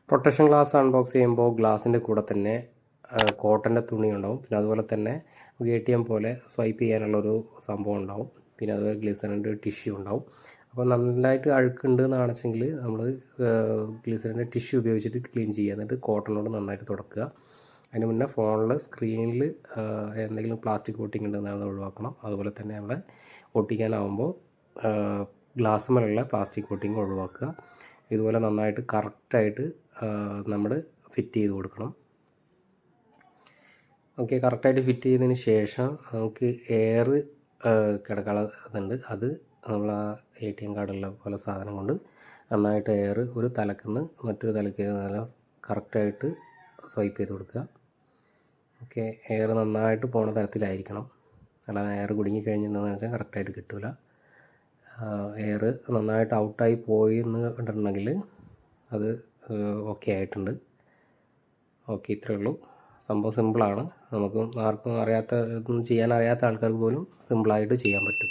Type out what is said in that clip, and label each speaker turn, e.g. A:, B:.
A: Protection glass unbox ചെയ്യുമ്പോൾ ഗ്ലാസിൻ്റെ കൂടെ തന്നെ കോട്ടൻ്റെ തുണി ഉണ്ടാവും. പിന്നെ അതുപോലെ തന്നെ ATM പോലെ സ്വൈപ്പ് ചെയ്യാനുള്ളൊരു സംഭവം ഉണ്ടാവും. പിന്നെ അതുപോലെ ഗ്ലിസറിൻ്റെ ടിഷ്യൂ ഉണ്ടാവും. അപ്പോൾ നന്നായിട്ട് അഴുക്കുണ്ട് എന്നാണെച്ചെങ്കിൽ നമ്മൾ ഗ്ലിസറിൻ്റെ ടിഷ്യൂ ഉപയോഗിച്ചിട്ട് ക്ലീൻ ചെയ്യുക. എന്നിട്ട് കോട്ടനോട് നന്നായിട്ട് തുടക്കുക. അതിന് മുന്നേ ഫോണിൽ സ്ക്രീനിൽ എന്തെങ്കിലും പ്ലാസ്റ്റിക് കോട്ടിംഗ് ഉണ്ടെന്ന് ഒഴിവാക്കണം. അതുപോലെ തന്നെ അവിടെ ഒട്ടിക്കാനാവുമ്പോൾ ഗ്ലാസ്സുമേലുള്ള പ്ലാസ്റ്റിക് കോട്ടിങ് ഒഴിവാക്കുക. ഇതുപോലെ നന്നായിട്ട് കറക്റ്റായിട്ട് നമ്മൾ ഫിറ്റ് ചെയ്ത് കൊടുക്കണം. ഓക്കെ, കറക്റ്റായിട്ട് ഫിറ്റ് ചെയ്തതിന് ശേഷം നമുക്ക് എയർ കിടക്കാനുണ്ട്. അത് നമ്മൾ ആ ATM കാർഡുള്ള പോലെ സാധനം കൊണ്ട് നന്നായിട്ട് എയർ ഒരു തലക്കുന്ന് മറ്റൊരു തലക്ക് നല്ല കറക്റ്റായിട്ട് സ്വൈപ്പ് ചെയ്ത് കൊടുക്കുക. ഓക്കെ, എയർ നന്നായിട്ട് പോണ തരത്തിലായിരിക്കണം. അല്ലാതെ എയർ കുടുങ്ങിക്കഴിഞ്ഞിട്ടുണ്ടെന്ന് വെച്ചാൽ കറക്റ്റായിട്ട് കിട്ടില്ല. എയർ നന്നായിട്ട് ഔട്ടായി പോയി എന്ന് കണ്ടിട്ടുണ്ടെങ്കിൽ അത് ഓക്കെ ആയിട്ടുണ്ട്. ഓക്കെ, ഇത്രയേ ഉള്ളൂ. സംഭവം സിമ്പിളാണ്. നമുക്ക് ആർക്കും അറിയാത്ത ഇതൊന്നും ചെയ്യാൻ അറിയാത്ത ആൾക്കാർക്ക് പോലും സിമ്പിളായിട്ട് ചെയ്യാൻ പറ്റും.